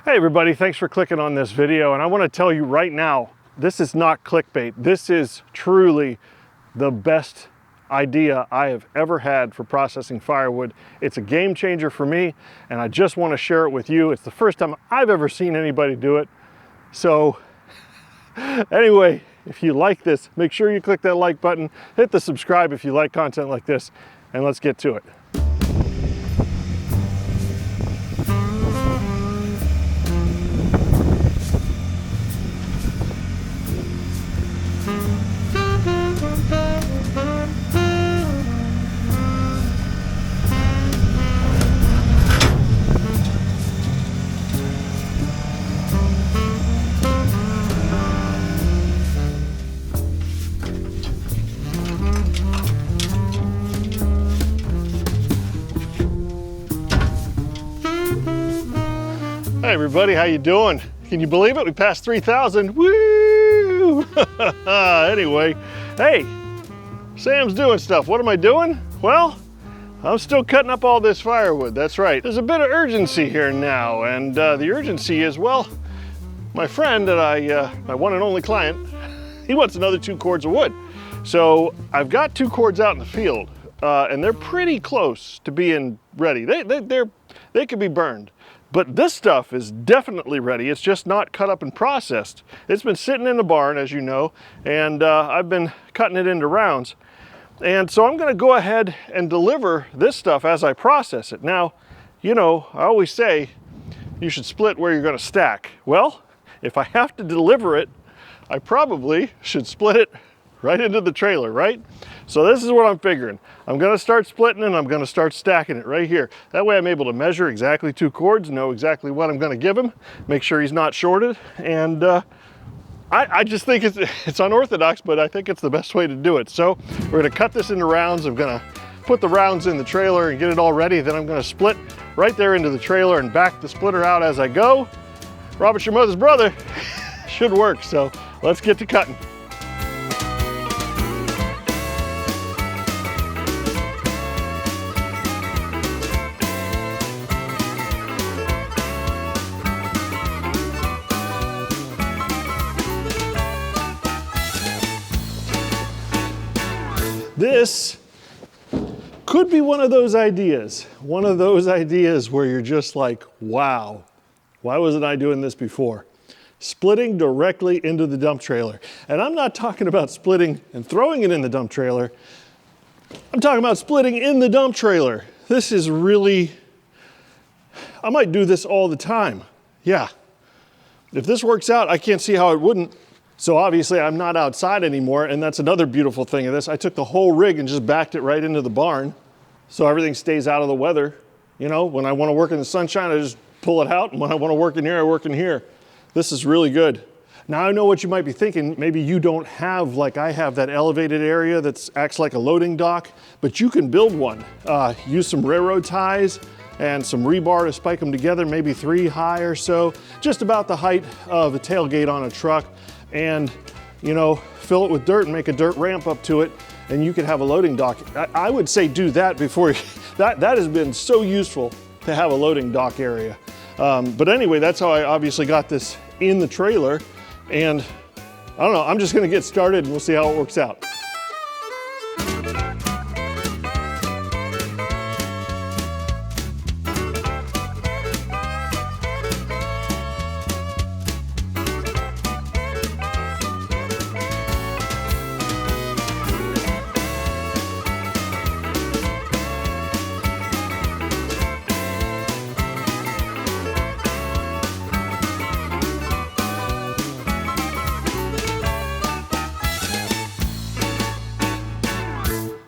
Hey everybody, thanks for clicking on this video, and I want to tell you right now, this is not clickbait. This is truly the best idea I have ever had for processing firewood. It's a game changer for me, and I just want to share it with you. It's the first time I've ever seen anybody do it. So anyway, if you like this, make sure you click that like button, hit the subscribe if you like content like this, and let's get to it. Hey everybody, how you doing? Can you believe it? We passed 3,000. Woo! Anyway, hey, Sam's doing stuff. What am I doing? Well, I'm still cutting up all this firewood. That's right. There's a bit of urgency here now, and the urgency is, well, my friend that my one and only client, he wants another 2 cords of wood. So I've got 2 cords out in the field, and they're pretty close to being ready. They could be burned. But this stuff is definitely ready. It's just not cut up and processed. It's been sitting in the barn, as you know, and I've been cutting it into rounds. And so I'm gonna go ahead and deliver this stuff as I process it. Now, you know, I always say you should split where you're gonna stack. Well, if I have to deliver it, I probably should split it right into the trailer, right? So this is what I'm figuring. I'm gonna start splitting and I'm gonna start stacking it right here. That way I'm able to measure exactly 2 cords, know exactly what I'm gonna give him, make sure he's not shorted. And I just think it's unorthodox, but I think it's the best way to do it. So we're gonna cut this into rounds. I'm gonna put the rounds in the trailer and get it all ready. Then I'm gonna split right there into the trailer and back the splitter out as I go. Robert's your mother's brother. Should work, so let's get to cutting. This could be one of those ideas where you're just like, wow, why wasn't I doing this before? Splitting directly into the dump trailer. And I'm not talking about splitting and throwing it in the dump trailer. I'm talking about splitting in the dump trailer. This is really, I might do this all the time. Yeah. If this works out, I can't see how it wouldn't. So obviously I'm not outside anymore, and that's another beautiful thing of this. I took the whole rig and just backed it right into the barn, so everything stays out of the weather. You know, when I want to work in the sunshine, I just pull it out, and when I want to work in here, I work in here. This is really good. Now I know what you might be thinking. Maybe you don't have, like I have, that elevated area that acts like a loading dock, but you can build one. Use some railroad ties and some rebar to spike them together, maybe 3 high or so, just about the height of a tailgate on a truck. And, you know, fill it with dirt and make a dirt ramp up to it, and you could have a loading dock. I would say do that before, that has been so useful to have a loading dock area. But anyway, that's how I obviously got this in the trailer, and I don't know, I'm just gonna get started and we'll see how it works out.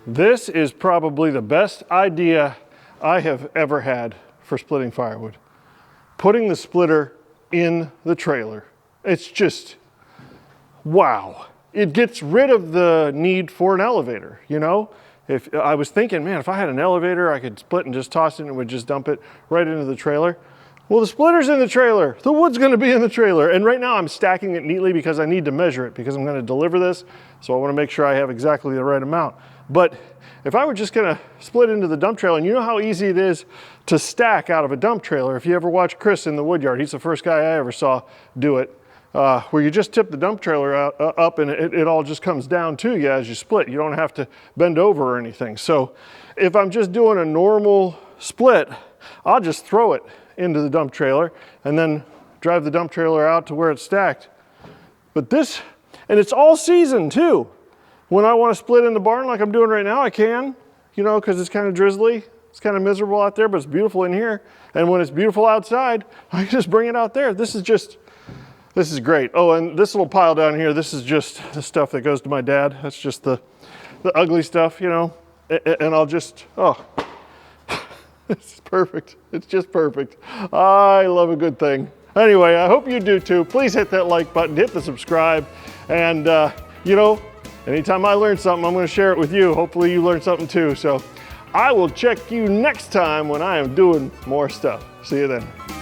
This is probably the best idea I have ever had for splitting firewood. Putting the splitter in the trailer. It's just, wow. It gets rid of the need for an elevator, you know? If I was thinking, man, if I had an elevator, I could split and just toss it and it would just dump it right into the trailer. Well, the splitter's in the trailer. The wood's gonna be in the trailer. And right now I'm stacking it neatly because I need to measure it because I'm gonna deliver this. So I wanna make sure I have exactly the right amount. But if I were just gonna split into the dump trailer, and you know how easy it is to stack out of a dump trailer. If you ever watch Chris in the woodyard, he's the first guy I ever saw do it, where you just tip the dump trailer up and it all just comes down to you as you split. You don't have to bend over or anything. So if I'm just doing a normal split, I'll just throw it into the dump trailer and then drive the dump trailer out to where it's stacked. But this, and it's all season too. When I want to split in the barn like I'm doing right now, I can, you know, because it's kind of drizzly. It's kind of miserable out there, but it's beautiful in here. And when it's beautiful outside, I can just bring it out there. This is great. Oh, and this little pile down here, this is just the stuff that goes to my dad. That's just the ugly stuff, you know. And I'll just, oh, it's perfect. It's just perfect. I love a good thing. Anyway, I hope you do too. Please hit that like button, hit the subscribe, and you know, anytime I learn something, I'm going to share it with you. Hopefully you learn something too. So I will check you next time when I am doing more stuff. See you then.